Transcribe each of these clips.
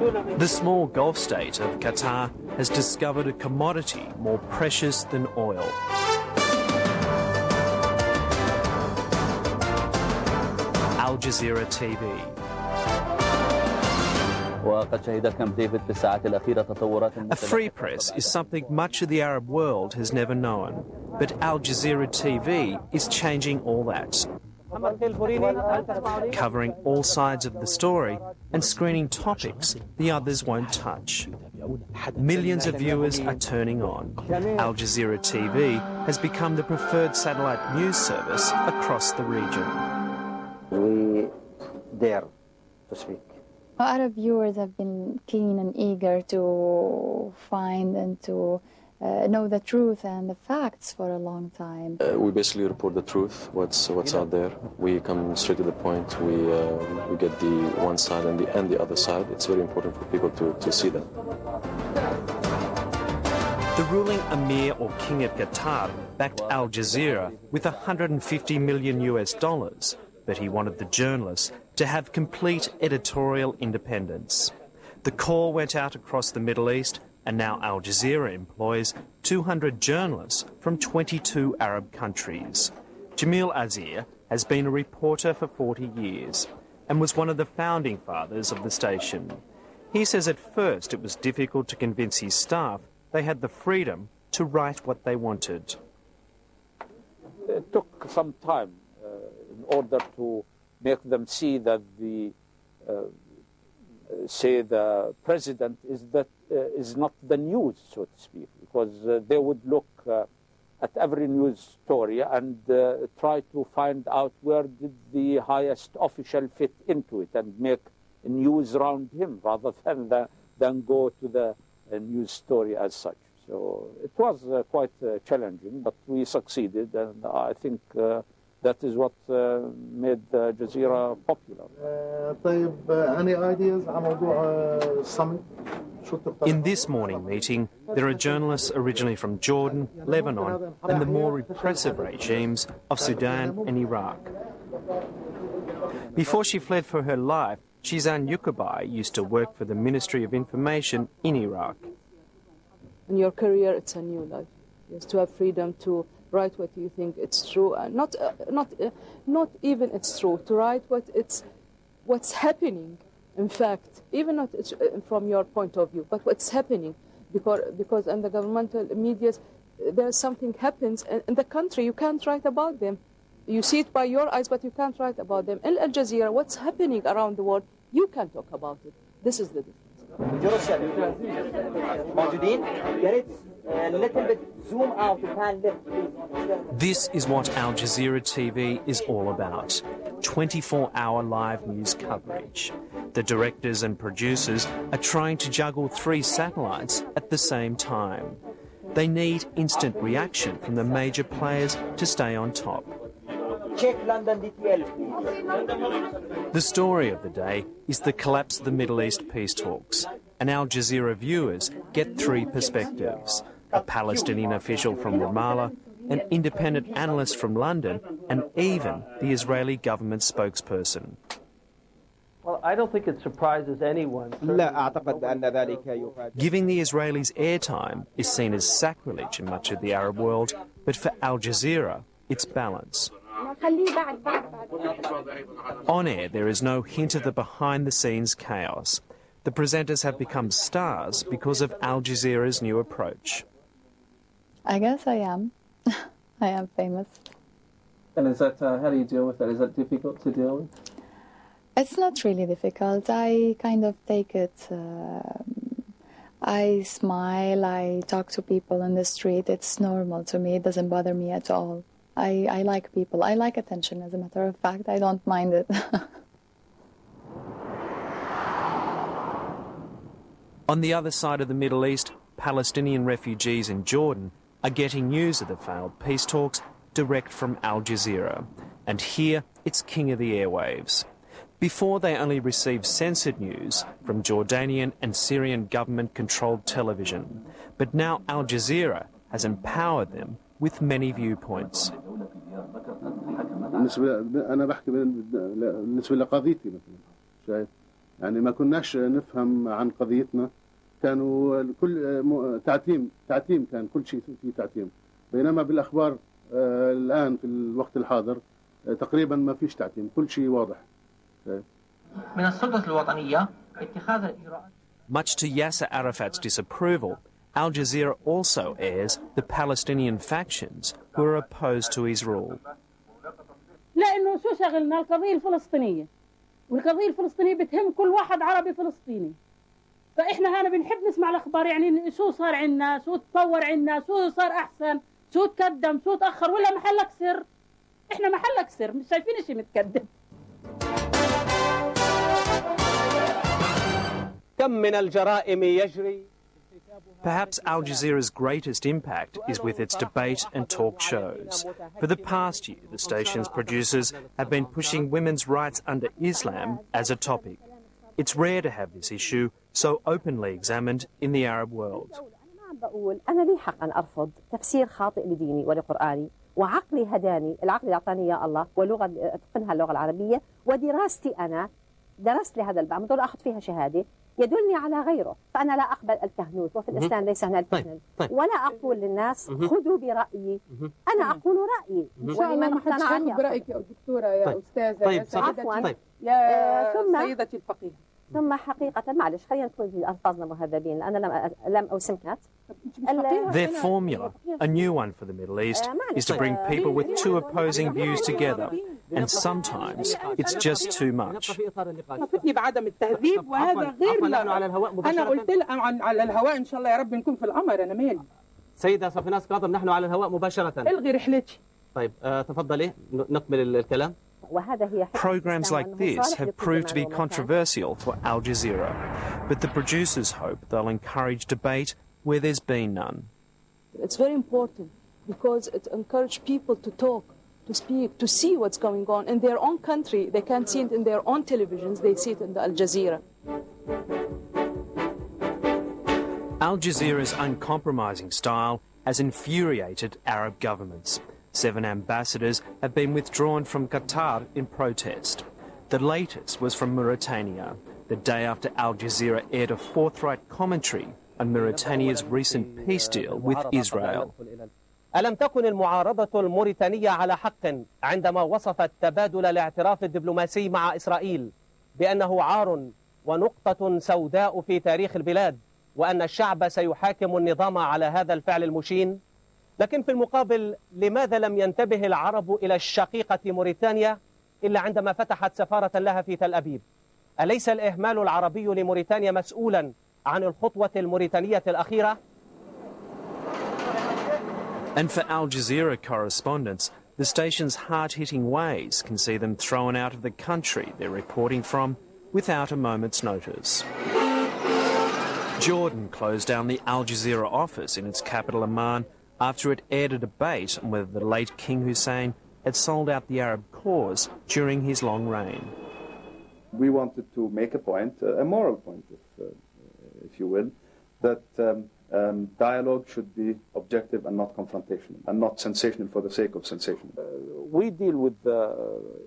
The small Gulf state of Qatar has discovered a commodity more precious than oil. Al Jazeera TV. A free press is something much of the Arab world has never known, but Al Jazeera TV is changing all that. Covering all sides of the story and screening topics the others won't touch. Millions of viewers are turning on. Al Jazeera TV has become the preferred satellite news service across the region. We dare to speak. Arab viewers have been keen and eager to find and to know the truth and the facts for a long time. We basically report the truth, what's out there. We come straight to the point. We get the one side and the other side. It's very important for people to see that. The ruling Emir or King of Qatar backed Al Jazeera with $150 million US, but he wanted the journalists to have complete editorial independence. The call went out across the Middle East, and now Al Jazeera employs 200 journalists from 22 Arab countries. Jamil Azir has been a reporter for 40 years and was one of the founding fathers of the station. He says at first it was difficult to convince his staff they had the freedom to write what they wanted. It took some time in order to make them see that the president is not the news, so to speak, because they would look at every news story and try to find out where did the highest official fit into it and make news around him rather than go to the news story as such. So it was quite challenging, but we succeeded, and I think that is what made Jazeera popular. Any ideas on summit? In this morning meeting, there are journalists originally from Jordan, Lebanon, and the more repressive regimes of Sudan and Iraq. Before she fled for her life, Shizan Yukubai used to work for the Ministry of Information in Iraq. In your career, it's a new life. Yes, to have freedom to write what you think it's true, and not even it's true, to write what's happening. In fact, even not from your point of view, but what's happening, because in the governmental media, there's something happens in the country, you can't write about them. You see it by your eyes, but you can't write about them. In Al Jazeera, what's happening around the world, you can talk about it. This is the difference. This is what Al Jazeera TV is all about. 24-hour live news coverage. The directors and producers are trying to juggle 3 satellites at the same time. They need instant reaction from the major players to stay on top. Check London DTL, please. The story of the day is the collapse of the Middle East peace talks, and Al Jazeera viewers get 3 perspectives: a Palestinian official from Ramallah, an independent analyst from London, and even the Israeli government spokesperson. Well, I don't think it surprises anyone. Giving the Israelis airtime is seen as sacrilege in much of the Arab world, but for Al Jazeera, it's balance. On air, there is no hint of the behind-the-scenes chaos. The presenters have become stars because of Al Jazeera's new approach. I guess I am. I am famous. And is that, how do you deal with that? Is that difficult to deal with? It's not really difficult. I kind of take it. I smile, I talk to people in the street. It's normal to me. It doesn't bother me at all. I like people. I like attention, as a matter of fact. I don't mind it. On the other side of the Middle East, Palestinian refugees in Jordan are getting news of the failed peace talks direct from Al Jazeera. And here, it's king of the airwaves. Before, they only received censored news from Jordanian and Syrian government-controlled television. But now Al Jazeera has empowered them with many viewpoints. يعني ما كناش نفهم عن قضيتنا كانوا كل تعتيم كان كل شيء فيه تعتيم بينما بالأخبار الآن في الوقت الحاضر تقريبا ما فيش تعتيم كل شيء واضح. من السلطة الوطنية اتخاذ الإجراءات. Much to Yasser Arafat's disapproval, Al Jazeera also airs the Palestinian factions who are opposed to his rule. لأنه شو شغلنا القضية الفلسطينية والقضية الفلسطينية بتهم كل واحد عربي فلسطيني فإحنا هنا بنحب نسمع الأخبار يعني شو صار عنا شو تطور عنا شو صار أحسن شو تقدم شو تأخر ولا محلك سر إحنا محلك سر مش شايفين شيء متقدم. كم من الجرائم يجري. Perhaps Al Jazeera's greatest impact is with its debate and talk shows. For the past year, the station's producers have been pushing women's rights under Islam as a topic. It's rare to have this issue so openly examined in the Arab world. أنا لي حق أن أرفض تفسير خاطئ لديني ولقرآني وعقلي هداني العقل أعطاني يا الله ولغة أتقنها اللغة العربية ودراستي أنا درست لهذا الباب بدون أخذ فيها شهادة يدلني على غيره فأنا لا أقبل الكهنوت وفي الإسلام ليس هناك كهنوت ولا أقول للناس خذوا برأيي أنا أقول رأيي ولمن اقتنع برأيك يا دكتورة يا أستاذة يا سيدتي يا سيدتي الفقيه ثم حقيقة معلش خلينا نكون في ألفاظنا مهذبين أنا لم أوسمكت. Their formula, a new one for the Middle East, is to bring people with two opposing views together, and sometimes it's just too much. وصفني بعدم التهذيب وهذا غير أنا قلت لهم على الهواء إن شاء الله يا رب نكون في القمر أنا مالي. سيدة صفيناس قادر نحن على الهواء مباشرة. الغي رحلتي. طيب تفضلي نكمل الكلام. Programs like this have proved to be controversial for Al Jazeera, but the producers hope they'll encourage debate where there's been none. It's very important because it encourages people to talk, to speak, to see what's going on in their own country. They can't see it in their own televisions, they see it in the Al Jazeera. Al Jazeera's uncompromising style has infuriated Arab governments. 7 ambassadors have been withdrawn from Qatar in protest. The latest was from Mauritania, the day after Al Jazeera aired a forthright commentary on Mauritania's recent peace deal with Israel. ألم تكن المعارضة الموريتانية على حق عندما وصفت تبادل الاعتراف الدبلوماسي مع إسرائيل بأنه عار ونقطة سوداء في تاريخ البلاد وأن الشعب سيحاكم النظام على هذا الفعل المشين؟ لكن في المقابل لماذا لم ينتبه العرب إلى الشقيقة موريتانيا إلا عندما فتحت سفارة لها في تل أبيب؟ أليس الإهمال العربي لموريتانيا مسؤولا عن الخطوة الموريتانية الأخيرة؟ And for Al Jazeera correspondents, the station's hard-hitting ways can see them thrown out of the country they're reporting from without a moment's notice. Jordan closed down the Al Jazeera office in its capital Amman after it aired a debate on whether the late King Hussein had sold out the Arab cause during his long reign. We wanted to make a point, a moral point, if you will, that dialogue should be objective and not confrontational, and not sensational for the sake of sensation. We deal with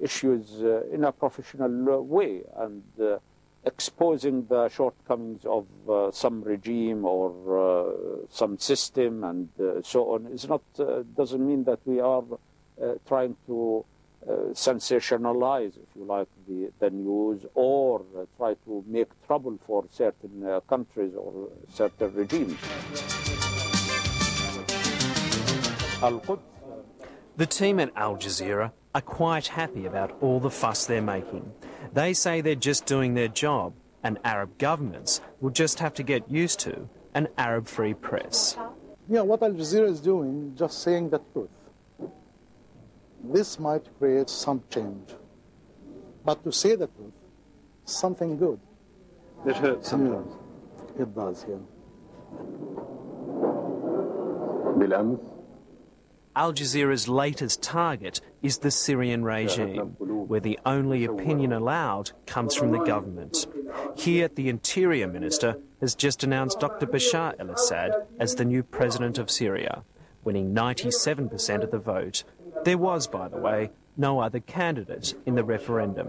issues in a professional way, and exposing the shortcomings of some regime or some system and so on is not doesn't mean that we are trying to sensationalize, if you like, the news or try to make trouble for certain countries or certain regimes. The team at Al Jazeera are quite happy about all the fuss they're making. They say they're just doing their job, and Arab governments will just have to get used to an Arab-free press. Yeah, what Al Jazeera is doing, just saying the truth. This might create some change. But to say the truth, something good. It hurts sometimes. Yeah, it does, yeah. Al Jazeera's latest target is the Syrian regime, where the only opinion allowed comes from the government. Here, the Interior Minister has just announced Dr. Bashar al-Assad as the new president of Syria, winning 97% of the vote. There was, by the way, no other candidate in the referendum.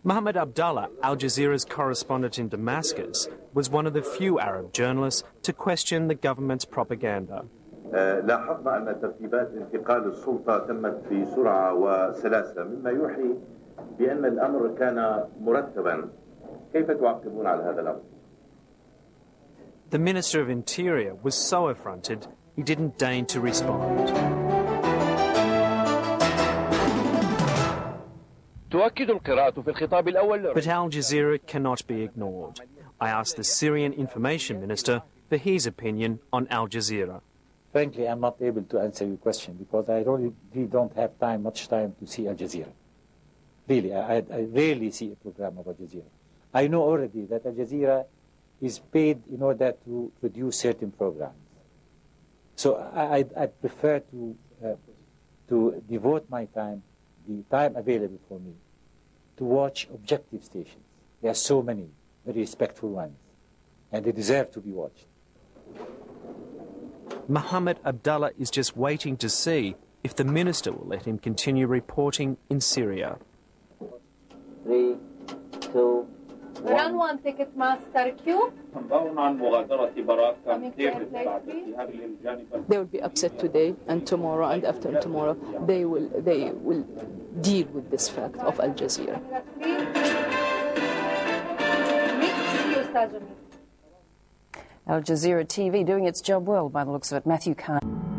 Mohammed Abdallah, Al Jazeera's correspondent in Damascus, was one of the few Arab journalists to question the government's propaganda. لاحظنا أن ترتيبات انتقال السلطة تمت بسرعة وسلاسة مما يوحي بأن الأمر كان مرتبا. كيف تعقبون على هذا الأمر؟ The Minister of Interior was so affronted he didn't deign to respond. But Al Jazeera cannot be ignored. I asked the Syrian Information Minister for his opinion on Al Jazeera. Frankly, I'm not able to answer your question because I really don't have much time to see Al Jazeera. Really, I rarely see a program of Al Jazeera. I know already that Al Jazeera is paid in order to produce certain programs. So I prefer to devote my time, the time available for me, to watch objective stations. There are so many very respectful ones, and they deserve to be watched. Mohammed Abdallah is just waiting to see if the minister will let him continue reporting in Syria. 3, 2, Run 1 Ticketmaster Q. They will be upset today and tomorrow and after tomorrow. They will deal with this fact of Al Jazeera. Al Jazeera TV doing its job well by the looks of it. Matthew Khan.